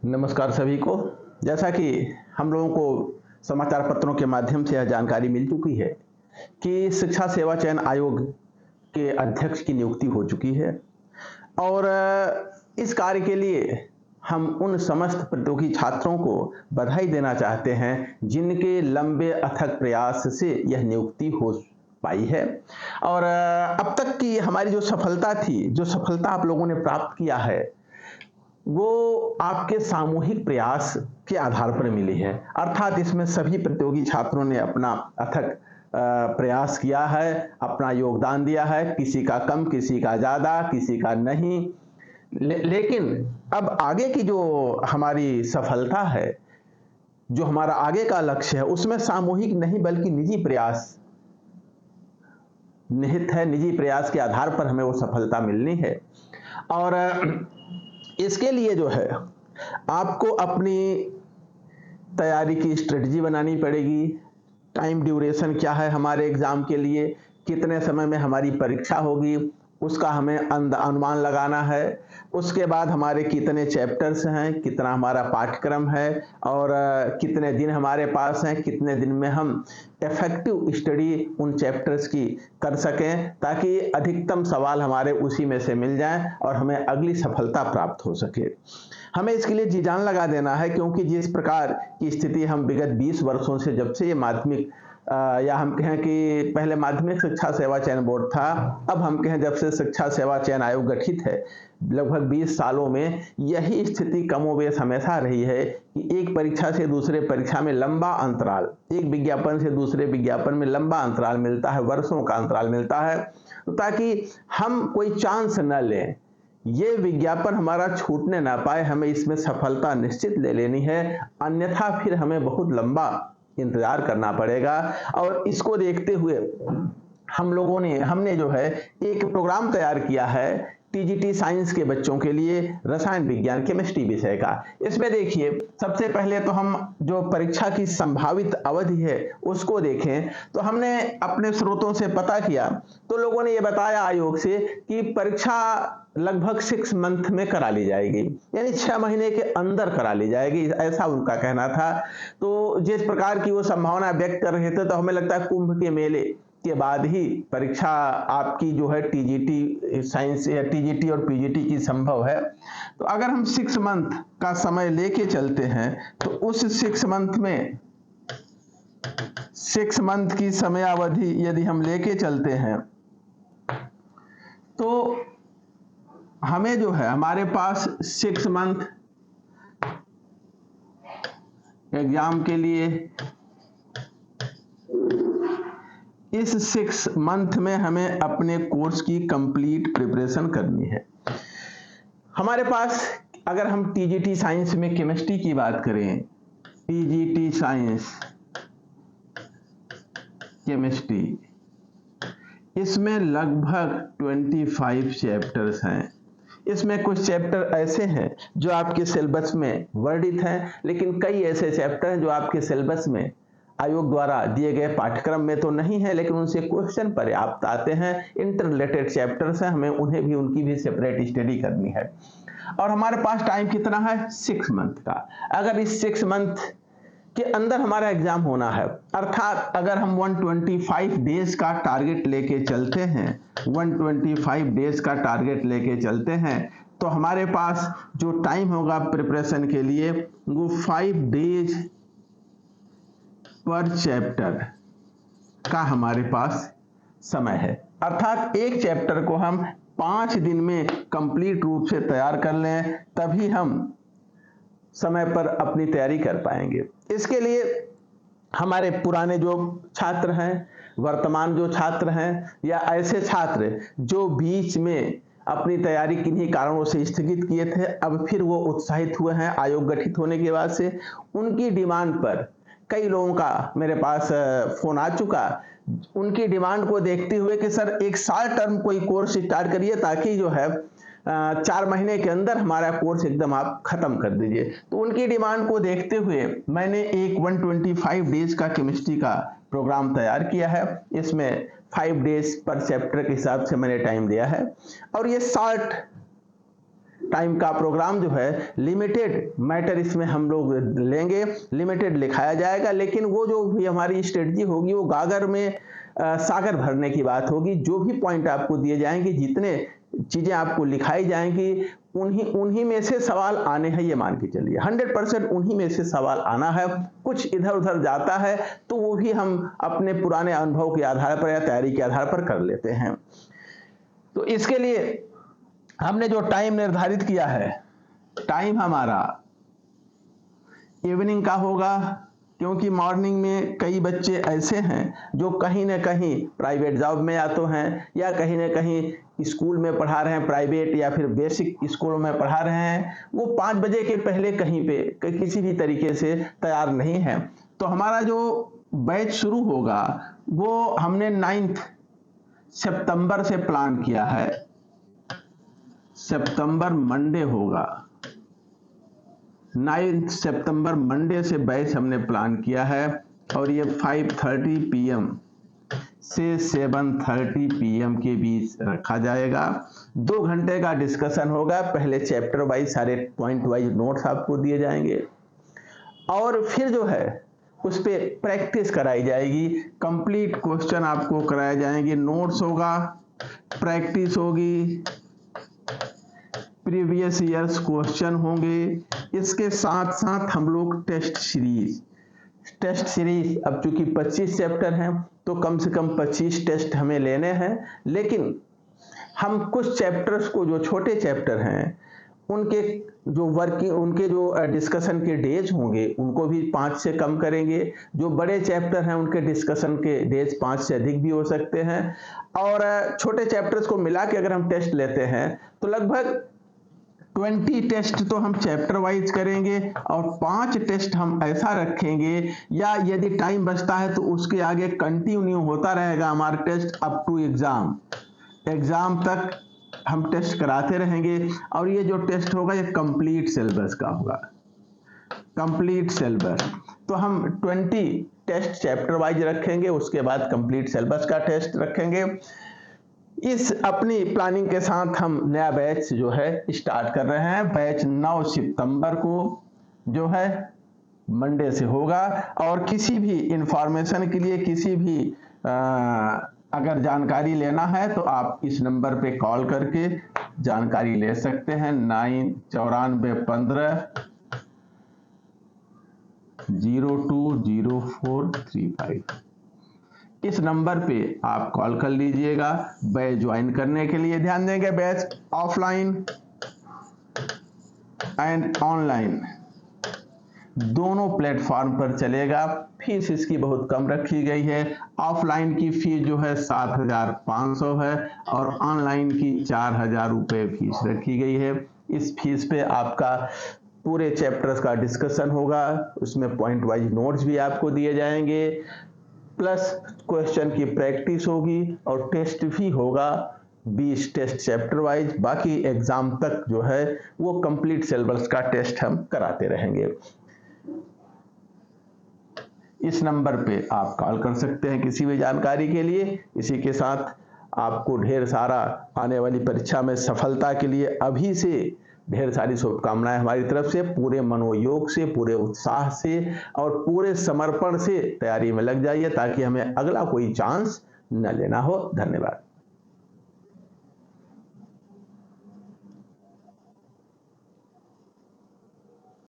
नमस्कार सभी को। जैसा कि हम लोगों को समाचार पत्रों के माध्यम से यह जानकारी मिल चुकी है कि शिक्षा सेवा चयन आयोग के अध्यक्ष की नियुक्ति हो चुकी है और इस कार्य के लिए हम उन समस्त प्रतियोगी छात्रों को बधाई देना चाहते हैं जिनके लंबे अथक प्रयास से यह नियुक्ति हो पाई है। और अब तक की हमारी जो सफलता आप लोगों ने प्राप्त किया है वो आपके सामूहिक प्रयास के आधार पर मिली है। अर्थात इसमें सभी प्रतियोगी छात्रों ने अपना अथक प्रयास किया है, अपना योगदान दिया है, किसी का कम, किसी का ज़्यादा, किसी का नहीं। लेकिन अब आगे की जो हमारी सफलता है, जो हमारा आगे का लक्ष्य है, उसमें सामूहिक नहीं बल्कि निजी प्रयास निहित है। निजी प्रयास के आधार पर हमें वो सफलता मिलनी है और इसके लिए जो है आपको अपनी तैयारी की स्ट्रेटजी बनानी पड़ेगी। टाइम ड्यूरेशन क्या है हमारे एग्ज़ाम के लिए, कितने समय में हमारी परीक्षा होगी, उसका हमें अनुमान लगाना है। उसके बाद हमारे कितने चैप्टर्स हैं, कितना हमारा पाठ्यक्रम है और कितने दिन हमारे पास हैं, कितने दिन में हम इफेक्टिव स्टडी उन चैप्टर्स की कर सकें ताकि अधिकतम सवाल हमारे उसी में से मिल जाएं और हमें अगली सफलता प्राप्त हो सके। हमें इसके लिए जी जान लगा देना है, क्योंकि जिस प्रकार की स्थिति हम विगत 20 वर्षों से, जब से ये माध्यमिक या हम कहें कि पहले माध्यमिक शिक्षा सेवा चयन बोर्ड था, अब हम कहें जब से शिक्षा सेवा चयन आयोग गठित है, लगभग 20 सालों में यही स्थिति कमोबेश हमेशा रही है कि एक परीक्षा से दूसरे परीक्षा में लंबा अंतराल, एक विज्ञापन से दूसरे विज्ञापन में लंबा अंतराल मिलता है, वर्षों का अंतराल मिलता है, ताकि हम कोई चांस न लें, ये विज्ञापन हमारा छूटने ना पाए, हमें इसमें सफलता निश्चित ले लेनी है, अन्यथा फिर हमें बहुत लंबा इंतजार करना पड़ेगा। और इसको देखते हुए हमने जो है एक प्रोग्राम तैयार किया है टीजीटी साइंस के बच्चों के लिए, रसायन विज्ञान केमिस्ट्री विषय का। इसमें देखिए, सबसे पहले तो हम जो परीक्षा की संभावित अवधि है उसको देखें तो हमने अपने स्रोतों से पता किया तो लोगों ने ये बताया आयोग से कि परीक्षा लगभग 6 मंथ में करा ली जाएगी, यानी 6 महीने के अंदर करा ली जाएगी, ऐसा उनका कहना था। तो जिस प्रकार की वो संभावना व्यक्त कर रहे थे तो हमें लगता है कुंभ के मेले के बाद ही परीक्षा आपकी जो है टीजीटी साइंस या टीजीटी और पीजीटी की संभव है। तो अगर हम 6 मंथ का समय लेके चलते हैं तो उस 6 मंथ की समयावधि यदि हम लेके चलते हैं तो हमें जो है हमारे पास 6 मंथ एग्जाम के लिए, इस 6 मंथ में हमें अपने कोर्स की कंप्लीट प्रिपरेशन करनी है। हमारे पास अगर हम टीजीटी साइंस में केमिस्ट्री की बात करें, टीजीटी साइंस केमिस्ट्री, इसमें लगभग 25 चैप्टर्स हैं। इसमें कुछ चैप्टर ऐसे हैं जो आपके सिलेबस में वर्णित हैं, लेकिन कई ऐसे चैप्टर हैं जो आपके सिलेबस में आयोग द्वारा दिए गए पाठ्यक्रम में तो नहीं है, लेकिन उनसे क्वेश्चन पर्याप्त आते हैं, इंटर रिलेटेड चैप्टर्स हैं, हमें उन्हें भी उनकी भी सेपरेट स्टडी करनी है। और हमारे पास टाइम कितना है? 6 मंथ का। अगर इस 6 मंथ के अंदर हमारा एग्जाम होना है, अर्थात अगर हम 125 डेज का टारगेट लेके चलते हैं, 125 डेज का टारगेट लेके चलते हैं, तो हमारे पास जो टाइम होगा प्रिपरेशन के लिए वो 5 डेज पर चैप्टर का हमारे पास समय है। अर्थात एक चैप्टर को हम 5 दिन में कंप्लीट रूप से तैयार कर लें, तभी हम समय पर अपनी तैयारी कर पाएंगे। इसके लिए हमारे पुराने जो छात्र हैं, वर्तमान जो छात्र हैं, या ऐसे छात्र जो बीच में अपनी तैयारी किन्हीं कारणों से स्थगित किए थे, अब फिर वो उत्साहित हुए हैं आयोग गठित होने के बाद से, उनकी डिमांड पर कई लोगों का मेरे पास फोन आ चुका। उनकी डिमांड को देखते हुए कि सर एक शॉर्ट टर्म कोई कोर्स स्टार्ट करिए ताकि जो है 4 महीने के अंदर हमारा कोर्स एकदम आप खत्म कर दीजिए। तो उनकी डिमांड को देखते हुए मैंने एक 125 डेज का केमिस्ट्री का प्रोग्राम तैयार किया है। इसमें 5 डेज पर चैप्टर के हिसाब से मैंने टाइम दिया है। और ये शॉर्ट टाइम का प्रोग्राम जो है, लिमिटेड मैटर इसमें हम लोग लेंगे, लिमिटेड लिखाया जाएगा, लेकिन वो जो भी हमारी स्ट्रेटजी होगी वो गागर में सागर भरने की बात होगी। जो भी पॉइंट आपको दिए जाएंगे, जितने चीजें आपको लिखाई जाएंगी, उन्हीं में से सवाल आने हैं, ये मान के चलिए 100% उन्हीं में से सवाल आना है। कुछ इधर उधर जाता है तो वो भी हम अपने पुराने अनुभव के आधार पर या तैयारी के आधार पर कर लेते हैं। तो इसके लिए हमने जो टाइम निर्धारित किया है, टाइम हमारा इवनिंग का होगा, क्योंकि मॉर्निंग में कई बच्चे ऐसे हैं जो कहीं ना कहीं प्राइवेट जॉब में या तो हैं या कहीं ना कहीं स्कूल में पढ़ा रहे हैं, प्राइवेट या फिर बेसिक स्कूलों में पढ़ा रहे हैं। वो 5 बजे के पहले कहीं पे किसी भी तरीके से तैयार नहीं है। तो हमारा जो बैच शुरू होगा वो हमने 9 सितंबर से प्लान किया है। सितंबर मंडे होगा, 9 सितंबर मंडे से बैच हमने प्लान किया है। और ये 5:30 PM से 7:30 PM के बीच रखा जाएगा। 2 घंटे का डिस्कशन होगा। पहले चैप्टर वाइज सारे पॉइंट वाइज नोट्स आपको दिए जाएंगे और फिर जो है उस पर प्रैक्टिस कराई जाएगी। कंप्लीट क्वेश्चन आपको कराए जाएंगे, नोट्स होगा, प्रैक्टिस होगी, प्रीवियस ईयर्स क्वेश्चन होंगे। इसके साथ साथ हम लोग टेस्ट सीरीज अब चूंकि 25 चैप्टर हैं तो कम से कम 25 टेस्ट हमें लेने हैं। लेकिन हम कुछ चैप्टर्स को, जो छोटे चैप्टर हैं, उनके जो डिस्कशन के डेज होंगे उनको भी 5 से कम करेंगे। जो बड़े चैप्टर हैं उनके डिस्कशन के डेज 5 से अधिक भी हो सकते हैं। और छोटे चैप्टर्स को मिला के अगर हम टेस्ट लेते हैं तो लगभग 20 टेस्ट तो हम चैप्टर वाइज करेंगे और 5 टेस्ट हम ऐसा रखेंगे, या यदि टाइम बचता है तो उसके आगे कंटिन्यू होता रहेगा हमारा टेस्ट अप टू एग्जाम तक हम टेस्ट कराते रहेंगे। और ये जो टेस्ट होगा ये कंप्लीट सिलेबस का होगा, कंप्लीट सिलेबस। तो हम 20 टेस्ट चैप्टर वाइज रखेंगे, उसके बाद कंप्लीट सिलेबस का टेस्ट रखेंगे। इस अपनी प्लानिंग के साथ हम नया बैच जो है स्टार्ट कर रहे हैं। बैच 9 सितंबर को जो है मंडे से होगा। और किसी भी इंफॉर्मेशन के लिए, किसी भी अगर जानकारी लेना है तो आप इस नंबर पे कॉल करके जानकारी ले सकते हैं। 99415 020435 इस नंबर पे आप कॉल कर लीजिएगा। बैच ज्वाइन करने के लिए ध्यान देंगे, बैच ऑफलाइन एंड ऑनलाइन दोनों प्लेटफॉर्म पर चलेगा। फीस इसकी बहुत कम रखी गई है। ऑफलाइन की फीस जो है 7,500 है और ऑनलाइन की 4,000 रुपये फीस रखी गई है। इस फीस पे आपका पूरे चैप्टर्स का डिस्कशन होगा, उसमें पॉइंट वाइज नोट्स भी आपको दिए जाएंगे, प्लस क्वेश्चन की प्रैक्टिस होगी और टेस्ट भी होगा 20 टेस्ट चैप्टर वाइज। बाकी एग्जाम तक जो है वो कंप्लीट सिलेबस का टेस्ट हम कराते रहेंगे। इस नंबर पे आप कॉल कर सकते हैं किसी भी जानकारी के लिए। इसी के साथ आपको ढेर सारा आने वाली परीक्षा में सफलता के लिए अभी से ढेर सारी शुभकामनाएं हमारी तरफ से। पूरे मनोयोग से, पूरे उत्साह से और पूरे समर्पण से तैयारी में लग जाइए ताकि हमें अगला कोई चांस न लेना हो। धन्यवाद।